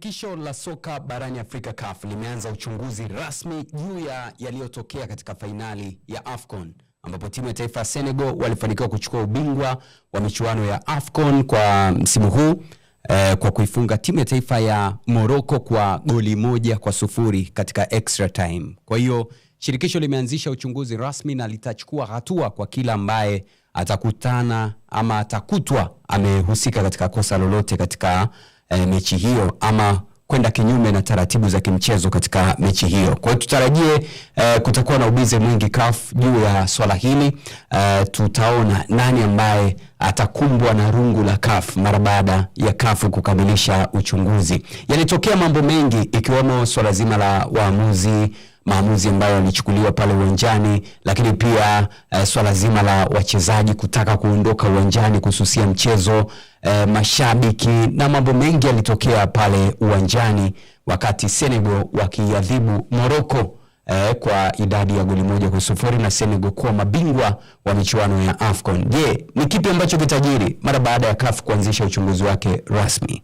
Shirikisho la soka barani Afrika CAF limeanza uchunguzi rasmi juu ya yaliyotokea katika fainali ya AFCON, ambapo timu ya taifa ya Senegal walifanikiwa kuchukua ubingwa wa michuano ya AFCON kwa msimu huu kwa kuifunga timu ya taifa ya Morocco kwa goli 1-0 katika extra time. Kwa hiyo shirikisho limeanzisha uchunguzi rasmi na litachukua hatua kwa kila ambaye atakutana ama atakutwa amehusika katika kosa lolote katika mechi hiyo ama kwenda kinyume na taratibu za kimchezo katika mechi hiyo. Kwa hiyo tutarajie kutakuwa na ubize mwingi CAF juu ya swala hili. Tutaona nani ambaye atakumbwa na rungu la CAF mara baada ya CAF kukamilisha uchunguzi. Yalitokea mambo mengi ikiwemo swala zima la maamuzi ambayo yalichukuliwa pale uwanjani, lakini pia swala zima la wachezaji kutaka kuondoka uwanjani kususia mchezo, mashabiki na mambo mengi yalitokea pale uwanjani wakati Senegal wakiadhibu Morocco kwa idadi ya goli 1-0 na Senegal kuwa mabingwa wa michuano ya AFCON. Je, ni kipi ambacho kitajiri mara baada ya CAF kuanzisha uchunguzi wake rasmi?